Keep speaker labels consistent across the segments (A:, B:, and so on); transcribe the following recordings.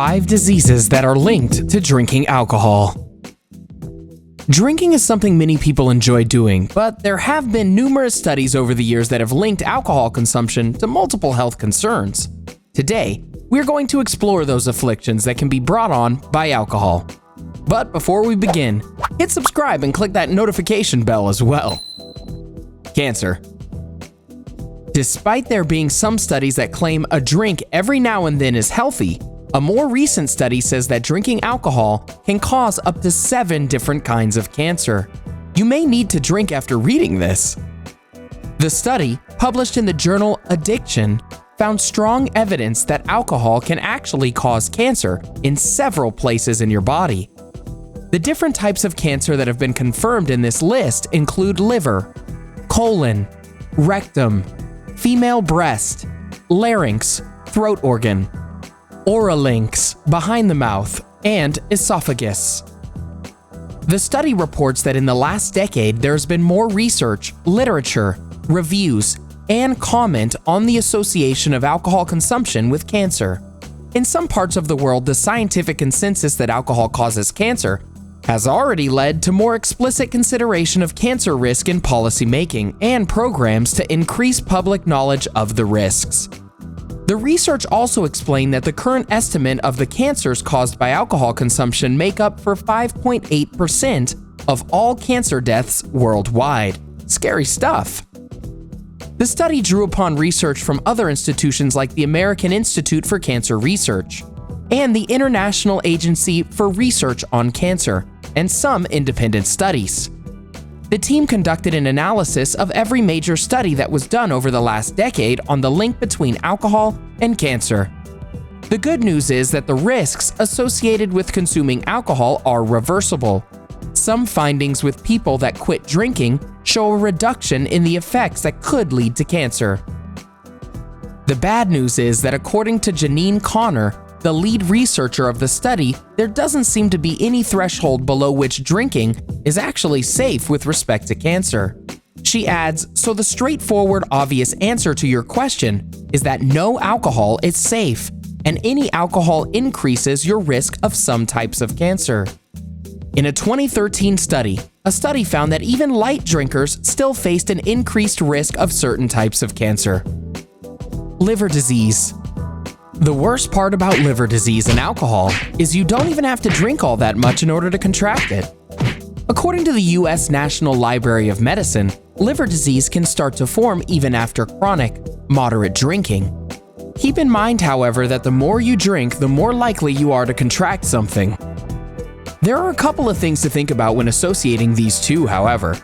A: 5 diseases that are linked to drinking alcohol. Drinking is something many people enjoy doing, but there have been numerous studies over the years that have linked alcohol consumption to multiple health concerns. Today, we're going to explore those afflictions that can be brought on by alcohol. But before we begin, hit subscribe and click that notification bell as well. Cancer. Despite there being some studies that claim a drink every now and then is healthy, a more recent study says that drinking alcohol can cause up to 7 different kinds of cancer. You may need to drink after reading this. The study, published in the journal Addiction, found strong evidence that alcohol can actually cause cancer in several places in your body. The different types of cancer that have been confirmed in this list include liver, colon, rectum, female breast, larynx, throat organ, oropharynx, behind the mouth, and esophagus. The study reports that in the last decade, there's been more research, literature, reviews, and comment on the association of alcohol consumption with cancer. In some parts of the world, the scientific consensus that alcohol causes cancer has already led to more explicit consideration of cancer risk in policymaking and programs to increase public knowledge of the risks. The research also explained that the current estimate of the cancers caused by alcohol consumption make up for 5.8% of all cancer deaths worldwide. Scary stuff. The study drew upon research from other institutions like the American Institute for Cancer Research and the International Agency for Research on Cancer, and some independent studies. The team conducted an analysis of every major study that was done over the last decade on the link between alcohol and cancer. The good news is that the risks associated with consuming alcohol are reversible. Some findings with people that quit drinking show a reduction in the effects that could lead to cancer. The bad news is that according to Janine Connor, the lead researcher of the study, there doesn't seem to be any threshold below which drinking is actually safe with respect to cancer. She adds, so the straightforward, obvious answer to your question is that no alcohol is safe, and any alcohol increases your risk of some types of cancer. In a 2013 study, a study found that even light drinkers still faced an increased risk of certain types of cancer. Liver disease. The worst part about liver disease and alcohol is you don't even have to drink all that much in order to contract it. According to the U.S. National Library of Medicine, liver disease can start to form even after chronic, moderate drinking. Keep in mind, however, that the more you drink, the more likely you are to contract something. There are a couple of things to think about when associating these two, however.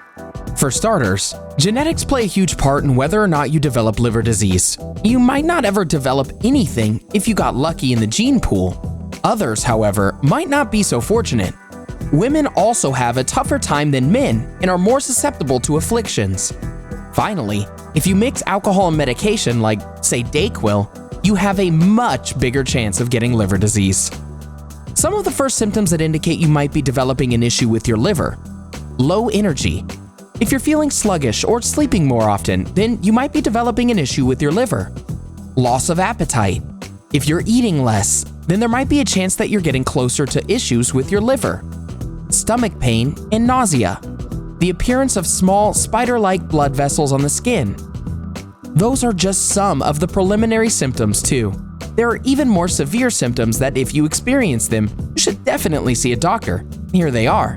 A: For starters, genetics play a huge part in whether or not you develop liver disease. You might not ever develop anything if you got lucky in the gene pool. Others, however, might not be so fortunate. Women also have a tougher time than men and are more susceptible to afflictions. Finally, if you mix alcohol and medication like, say, Dayquil, you have a much bigger chance of getting liver disease. Some of the first symptoms that indicate you might be developing an issue with your liver: low energy. If you're feeling sluggish or sleeping more often, then you might be developing an issue with your liver. Loss of appetite. If you're eating less, then there might be a chance that you're getting closer to issues with your liver. Stomach pain and nausea. The appearance of small, spider-like blood vessels on the skin. Those are just some of the preliminary symptoms too. There are even more severe symptoms that if you experience them, you should definitely see a doctor. Here they are.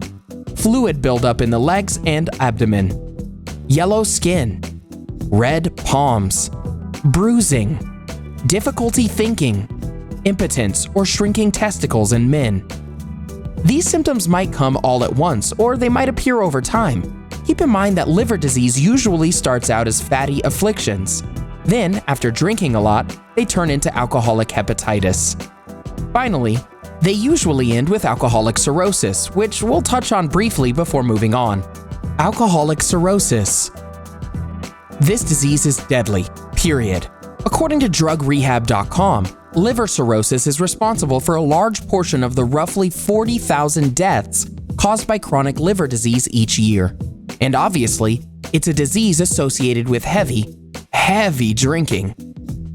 A: Fluid buildup in the legs and abdomen, yellow skin, red palms, bruising, difficulty thinking, impotence or shrinking testicles in men. These symptoms might come all at once, or they might appear over time. Keep in mind that liver disease usually starts out as fatty afflictions. Then, after drinking a lot, they turn into alcoholic hepatitis. Finally, they usually end with alcoholic cirrhosis, which we'll touch on briefly before moving on. Alcoholic cirrhosis. This disease is deadly, period. According to drugrehab.com, liver cirrhosis is responsible for a large portion of the roughly 40,000 deaths caused by chronic liver disease each year. And obviously, it's a disease associated with heavy drinking.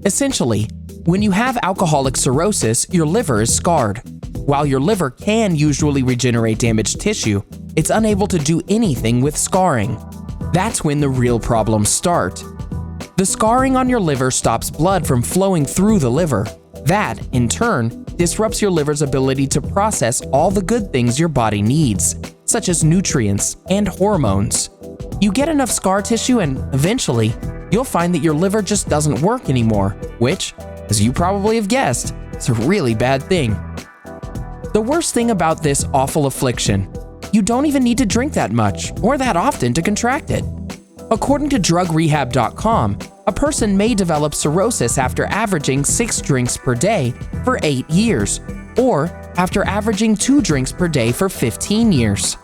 A: Essentially, When you have alcoholic cirrhosis, your liver is scarred. While your liver can usually regenerate damaged tissue, it's unable to do anything with scarring. That's when the real problems start. The scarring on your liver stops blood from flowing through the liver. That, in turn, disrupts your liver's ability to process all the good things your body needs, such as nutrients and hormones. You get enough scar tissue and, eventually, you'll find that your liver just doesn't work anymore, which, as you probably have guessed, is a really bad thing. The worst thing about this awful affliction, you don't even need to drink that much or that often to contract it. According to drugrehab.com, a person may develop cirrhosis after averaging 6 drinks per day for 8 years, or after averaging 2 drinks per day for 15 years.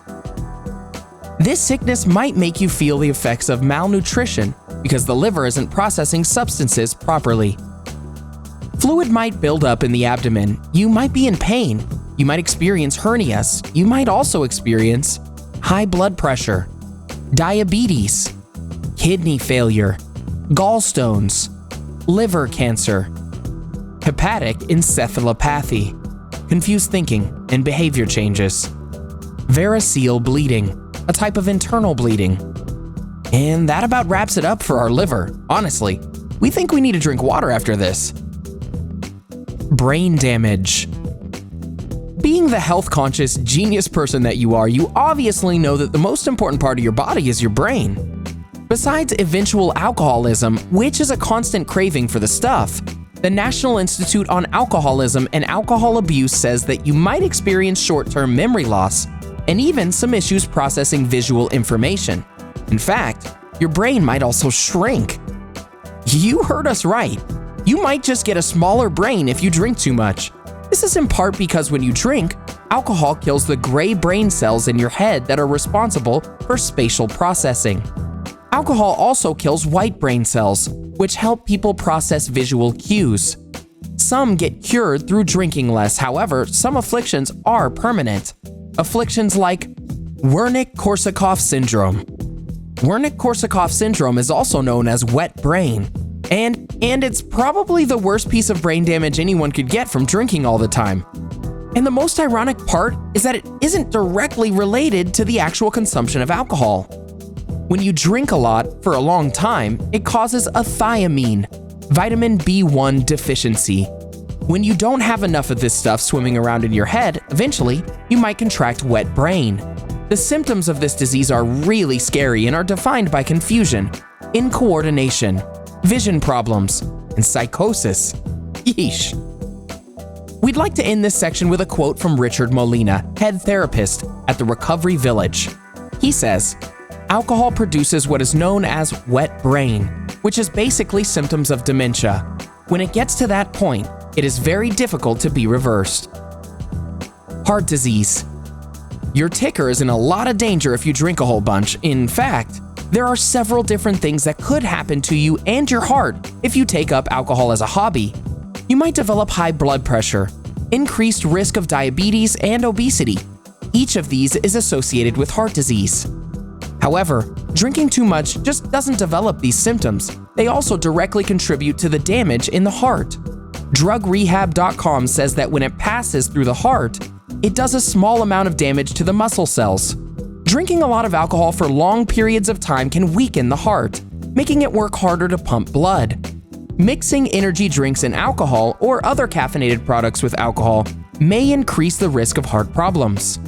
A: This sickness might make you feel the effects of malnutrition because the liver isn't processing substances properly. Fluid might build up in the abdomen, you might be in pain, you might experience hernias, you might also experience high blood pressure, diabetes, kidney failure, gallstones, liver cancer, hepatic encephalopathy, confused thinking and behavior changes, variceal bleeding, a type of internal bleeding. And that about wraps it up for our liver. Honestly, we think we need to drink water after this. Brain damage. Being the health-conscious, genius person that you are, you obviously know that the most important part of your body is your brain. Besides eventual alcoholism, which is a constant craving for the stuff, the National Institute on Alcoholism and Alcohol Abuse says that you might experience short-term memory loss and even some issues processing visual information. In fact, your brain might also shrink. You heard us right. You might just get a smaller brain if you drink too much. This is in part because when you drink, alcohol kills the gray brain cells in your head that are responsible for spatial processing. Alcohol also kills white brain cells, which help people process visual cues. Some get cured through drinking less, however, some afflictions are permanent. Afflictions like Wernicke-Korsakoff syndrome. Wernicke-Korsakoff syndrome is also known as wet brain, and it's probably the worst piece of brain damage anyone could get from drinking all the time. And the most ironic part is that it isn't directly related to the actual consumption of alcohol. When you drink a lot for a long time, it causes a thiamine, vitamin B1 deficiency. When you don't have enough of this stuff swimming around in your head, eventually, you might contract wet brain. The symptoms of this disease are really scary and are defined by confusion, incoordination, vision problems, and psychosis. Yeesh. We'd like to end this section with a quote from Richard Molina, head therapist at the Recovery Village. He says, "Alcohol produces what is known as wet brain, which is basically symptoms of dementia. When it gets to that point, it is very difficult to be reversed." Heart disease. Your ticker is in a lot of danger if you drink a whole bunch. In fact, there are several different things that could happen to you and your heart if you take up alcohol as a hobby. You might develop high blood pressure, increased risk of diabetes and obesity. Each of these is associated with heart disease. However, drinking too much just doesn't develop these symptoms. They also directly contribute to the damage in the heart. drugrehab.com says that when it passes through the heart, it does a small amount of damage to the muscle cells. Drinking a lot of alcohol for long periods of time can weaken the heart, making it work harder to pump blood. Mixing energy drinks and alcohol or other caffeinated products with alcohol may increase the risk of heart problems.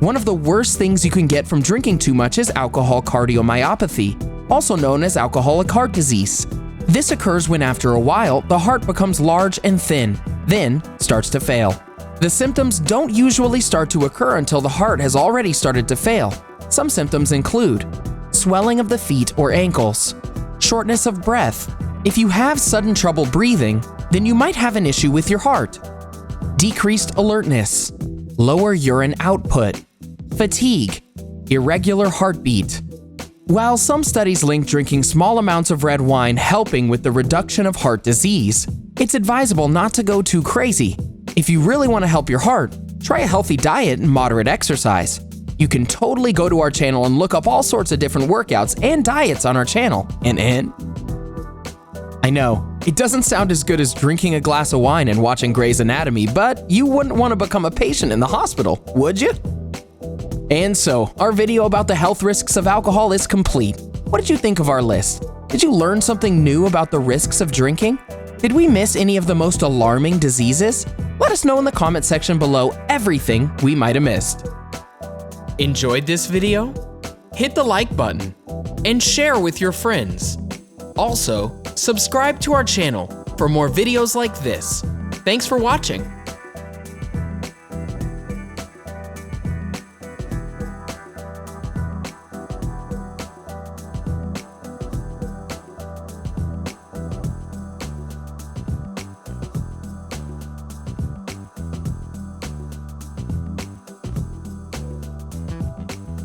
A: One of the worst things you can get from drinking too much is alcohol cardiomyopathy, also known as alcoholic heart disease. This occurs when after a while, the heart becomes large and thin, then starts to fail. The symptoms don't usually start to occur until the heart has already started to fail. Some symptoms include swelling of the feet or ankles, shortness of breath. If you have sudden trouble breathing, then you might have an issue with your heart. Decreased alertness, lower urine output, fatigue, irregular heartbeat. While some studies link drinking small amounts of red wine helping with the reduction of heart disease, it's advisable not to go too crazy. If you really want to help your heart, try a healthy diet and moderate exercise. You can totally go to our channel and look up all sorts of different workouts and diets on our channel. And I know, It doesn't sound as good as drinking a glass of wine and watching Grey's Anatomy, but you wouldn't want to become a patient in the hospital, would you? And so, our video about the health risks of alcohol is complete. What did you think of our list? Did you learn something new about the risks of drinking? Did we miss any of the most alarming diseases? Let us know in the comment section below everything we might have missed. Enjoyed this video? Hit the like button and share with your friends. Also, subscribe to our channel for more videos like this. Thanks for watching.